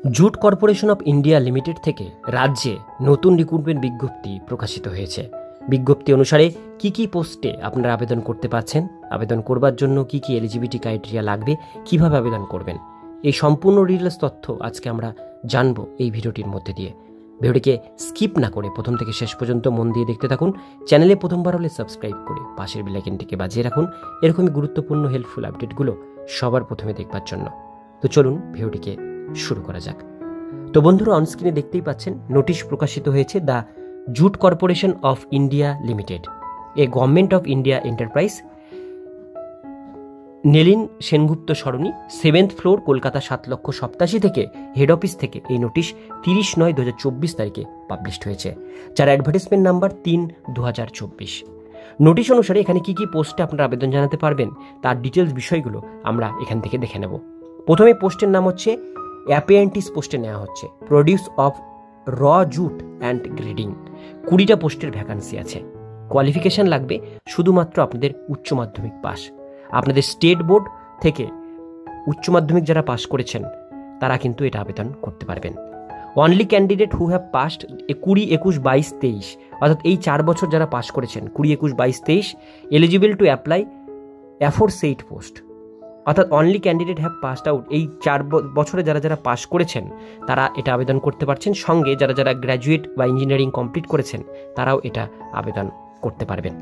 Jute corporation of India limited থেকে রাজ্যে নতুন রিক্রুটমেন্ট বিজ্ঞপ্তি প্রকাশিত হয়েছে। বিজ্ঞপ্তি অনুসারে কি কি পোস্টে আপনারা আবেদন করতে পারছেন, আবেদন করবার জন্য কি কি এলিজিবিলিটি ক্রাইটেরিয়া লাগবে, কিভাবে আবেদন করবেন, এই সম্পূর্ণ ডিটেইলস তথ্য আজকে আমরা জানবো এই ভিডিওটির মধ্যে দিয়ে। ভিডিওটিকে স্কিপ না করে প্রথম থেকে শেষ পর্যন্ত মন দিয়ে দেখতে থাকুন। চ্যানেলে প্রথমবার হলে সাবস্ক্রাইব করে পাশের বেল আইকনটিকে বাজিয়ে রাখুন এরকমই গুরুত্বপূর্ণ হেল্পফুল আপডেটগুলো সবার প্রথমে দেখবার জন্য। তো চলুন ভিডিওটিকে শুরু করা যাক। তো বন্ধুরা, অনস্ক্রিনে দেখতেই পাচ্ছেন নোটিশ প্রকাশিত হয়েছে। The jute corporation of India limited, A government of India enterprise, Nellie Sengupta Sarani, 7th floor, Kolkata 7,87,000 থেকে হেড অফিস থেকে এই নোটিশ 30/9/2024 তারিখে পাবলিশড হয়েছে, যার অ্যাডভার্টাইজমেন্ট নাম্বার 3/2024। নোটিশ অনুসারে এখানে কি কি পোস্টে আপনারা আবেদন জানাতে পারবেন তার ডিটেলস বিষয়গুলো আমরা এখান থেকে দেখে নেব। প্রথমে পোস্টের নাম হচ্ছে অ্যাপ্রেন্টিস পোস্টে নেওয়া হচ্ছে প্রডিউস অফ র জুট অ্যান্ড গ্রেডিং। 20টা পোস্টের ভ্যাকান্সি আছে। কোয়ালিফিকেশান লাগবে শুধুমাত্র আপনাদের উচ্চ মাধ্যমিক পাস। আপনাদের স্টেট বোর্ড থেকে উচ্চ মাধ্যমিক যারা পাস করেছেন তারা কিন্তু এটা আবেদন করতে পারবেন। Only candidate who have passed 20, 21, 22, 23, অর্থাৎ এই 4 বছর যারা পাস করেছেন 20, 21, 22, 23 এলিজিবল টু অ্যাপ্লাই অ্যাফোরসেইড পোস্ট। অর্থাৎ only candidate have passed out, এই 4 বছরে যারা যারা পাস করেছেন তারা এটা আবেদন করতে পারছেন। সঙ্গে যারা যারা গ্র্যাজুয়েট বা ইঞ্জিনিয়ারিং কমপ্লিট করেছেন তারাও এটা আবেদন করতে পারবেন।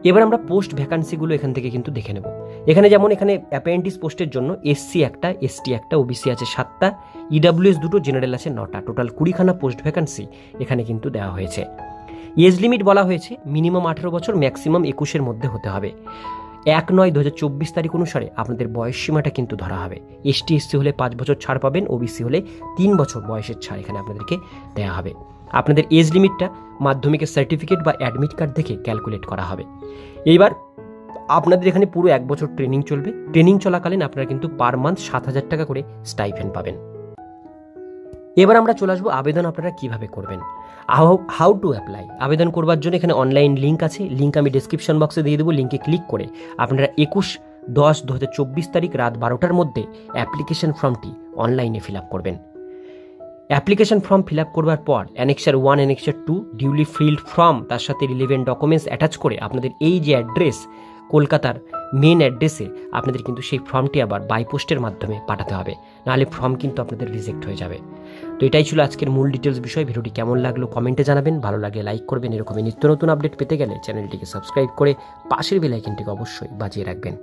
এবার আমরা পোস্ট ভ্যাকান্সিগুলো এখান থেকে কিন্তু দেখে নেব। এখানে যেমন এখানে অ্যাপ্রেন্টিস পোস্টের জন্য এসসি 1টা, এসটি 1টা, ওবিসি আছে 7টা, ইডাব্লিউএস 2টো, জেনারেল আছে 9টা, টোটাল 20খানা পোস্ট ভ্যাকান্সি এখানে কিন্তু দেওয়া হয়েছে। এজ লিমিট বলা হয়েছে মিনিমাম 18 বছর, ম্যাক্সিমাম 21-এর মধ্যে হতে হবে। 1/9/2024 তারিখ অনুসারে আপনাদের বয়স সীমাটা কিন্তু ধরা হবে। এসটি এসসি হলে 5 বছর ছাড় পাবেন, ওবিসি হলে 3 বছর বয়সের ছাড় এখানে আপনাদেরকে দেওয়া হবে। আপনাদের এজ লিমিটটা মাধ্যমিকের সার্টিফিকেট বা অ্যাডমিট কার্ড দেখে ক্যালকুলেট করা হবে। এইবার আপনাদের এখানে পুরো 1 বছর ট্রেনিং চলবে। ট্রেনিং চলাকালীন আপনারা কিন্তু পার মান্থ 7,000 টাকা করে স্টাইপেন্ড পাবেন। এবার আমরা চলে আসবো আবেদন আপনারা কিভাবে করবেন, হাউ টু অ্যাপ্লাই। আবেদন করবার জন্য এখানে অনলাইন লিঙ্ক আছে, লিঙ্ক আমি ডিসক্রিপশন বক্সে দিয়ে দেবো। লিঙ্কে ক্লিক করে আপনারা 21/10/2024 তারিখ রাত 12টার মধ্যে অ্যাপ্লিকেশন ফর্মটি অনলাইনে ফিল আপ করবেন। অ্যাপ্লিকেশন ফর্ম ফিল আপ করবার পর annexure 1, annexure 2 duly field form, তার সাথে রিলেভেন্ট ডকুমেন্টস অ্যাটাচ করে আপনাদের এই যে অ্যাড্রেস কলকাতার মেন অ্যাড্রেসে আপনাদের কিন্তু সেই ফর্মটি আবার বাই পোস্টের মাধ্যমে পাঠাতে হবে, নাহলে ফর্ম কিন্তু আপনাদের রিজেক্ট হয়ে যাবে। তো এটাই ছিল আজকের মূল ডিটেলস বিষয়। ভিডিওটি কেমন লাগলো কমেন্টে জানাবেন, ভালো লাগলে লাইক করবেন। এরকমই নিত্য নতুন আপডেট পেতে গেলে চ্যানেলটিকে সাবস্ক্রাইব করে পাশের বেল আইকনটিকে অবশ্যই বাজিয়ে রাখবেন।